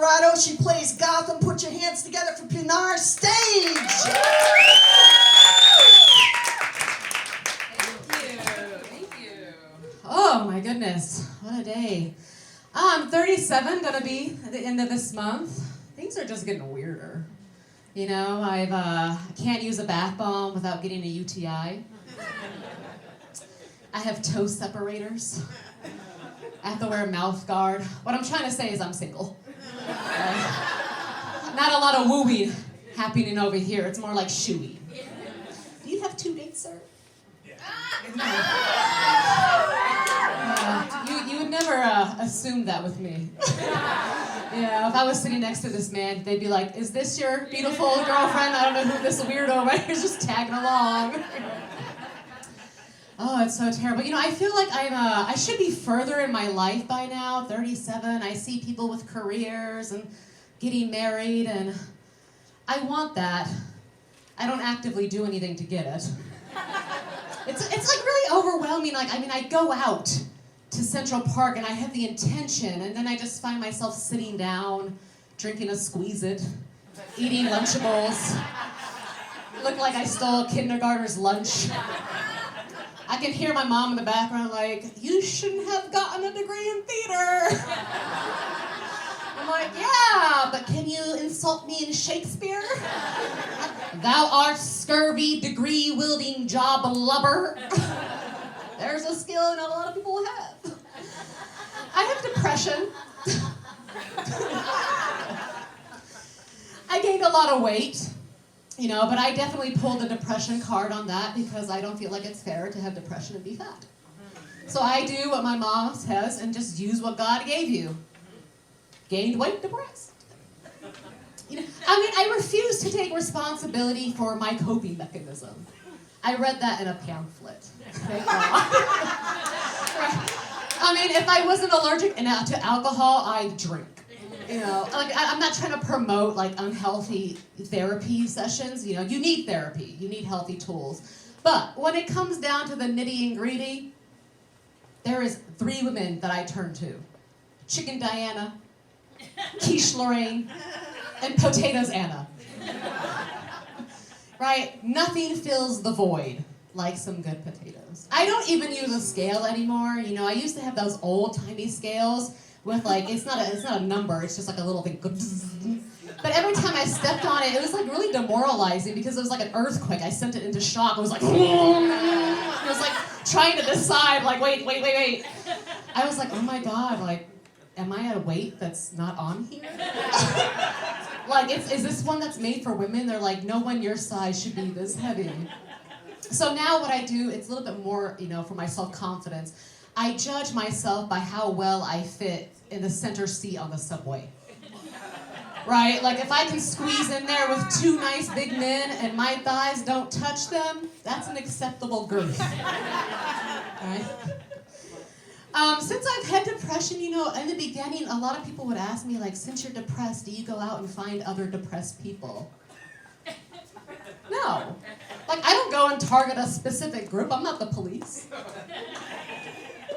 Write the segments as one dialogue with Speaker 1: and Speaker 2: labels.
Speaker 1: Colorado. She plays Gotham. Put your hands together for Pinar Stage.
Speaker 2: Thank you. Oh my goodness, what a day. I'm 37, gonna be at the end of this month. Things are just getting weirder. You know, I can't use a bath bomb without getting a UTI. I have toe separators. I have to wear a mouth guard. What I'm trying to say is I'm single. Not a lot of wooing happening over here. It's more like shooey. Do you have 2 dates, sir? You would never assume that with me. Yeah, if I was sitting next to this man, they'd be like, is this your beautiful girlfriend? I don't know who this weirdo right here is just tagging along. Oh, it's so terrible. You know, I feel like I should be further in my life by now, 37. I see people with careers and getting married, and I want that. I don't actively do anything to get it. It's like really overwhelming. Like, I mean, I go out to Central Park and I have the intention, and then I just find myself sitting down, drinking a Squeeze-It, eating Lunchables. Look like I stole a kindergartner's lunch. I can hear my mom in the background like, you shouldn't have gotten a degree in theater. I'm like, yeah, but can you insult me in Shakespeare? Thou art scurvy, degree-wielding job lubber. There's a skill not a lot of people have. I have depression. I gained a lot of weight, you know, but I definitely pulled the depression card on that because I don't feel like it's fair to have depression and be fat. So I do what my mom says and just use what God gave you. Gained weight, depressed. You know, I mean, I refuse to take responsibility for my coping mechanism. I read that in a pamphlet. Thank God. I mean, if I wasn't allergic to alcohol, I'd drink. You know, like I'm not trying to promote like unhealthy therapy sessions. You know, you need therapy, you need healthy tools. But when it comes down to the nitty and gritty, there is 3 women that I turn to: Chicken Diana, Quiche Lorraine, and Potatoes Anna. Right? Nothing fills the void like some good potatoes. I don't even use a scale anymore. You know, I used to have those old-timey scales with like, it's not a number, it's just like a little thing. But every time I stepped on it, it was like really demoralizing because it was like an earthquake. I sent it into shock. It was like, it was like trying to decide, like, wait. I was like, oh my God, like, am I at a weight that's not on here? Like, is this one that's made for women? They're like, no one your size should be this heavy. So now what I do, it's a little bit more, you know, for my self-confidence. I judge myself by how well I fit in the center seat on the subway. Right? Like, if I can squeeze in there with 2 nice big men and my thighs don't touch them, that's an acceptable girth. Right? Since I've had depression, you know, in the beginning, a lot of people would ask me, like, since you're depressed, do you go out and find other depressed people? No. Like, I don't go and target a specific group. I'm not the police.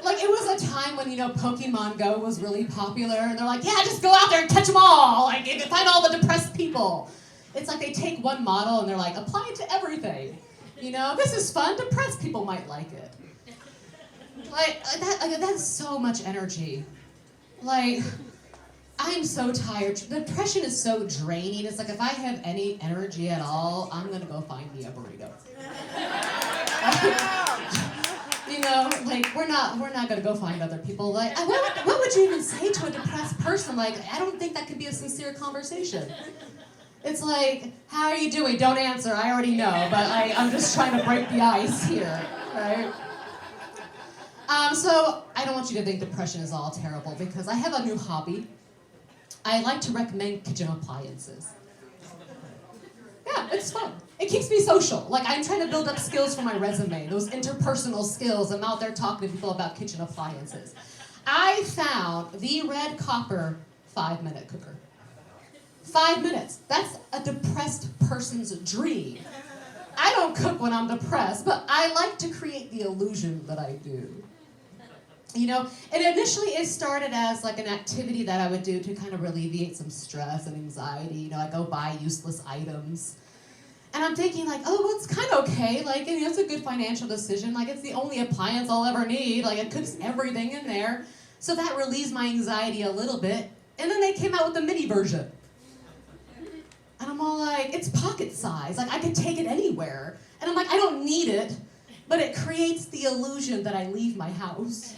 Speaker 2: Like, it was a time when, you know, Pokemon Go was really popular, and they're like, yeah, just go out there and catch them all. Like, find all the depressed people. It's like they take one model and they're like, apply it to everything. You know, this is fun. Depressed people might like it. Like, that's so much energy. Like, I'm so tired. Depression is so draining. It's like, if I have any energy at all, I'm gonna go find me a burrito. You know, like, we're not gonna go find other people. Like, what would you even say to a depressed person? Like, I don't think that could be a sincere conversation. It's like, how are you doing? Don't answer, I already know, but I'm just trying to break the ice here, right? So I don't want you to think depression is all terrible, because I have a new hobby. I like to recommend kitchen appliances. Yeah, it's fun. It keeps me social. Like, I'm trying to build up skills for my resume, those interpersonal skills. I'm out there talking to people about kitchen appliances. I found the red copper 5-minute cooker. 5 minutes. That's a depressed person's dream. I don't cook when I'm depressed, but I like to create the illusion that I do. You know, and initially it started as like an activity that I would do to kind of alleviate some stress and anxiety. You know, I go buy useless items. And I'm thinking like, oh, well, it's kind of okay. Like, you know, it's a good financial decision. Like, it's the only appliance I'll ever need. Like, it cooks everything in there. So that relieves my anxiety a little bit. And then they came out with the mini version. And I'm all like, it's pocket size. Like, I could take it anywhere. And I'm like, I don't need it. But it creates the illusion that I leave my house.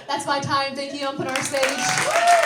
Speaker 2: That's my time. Thank you. I'm put on our stage.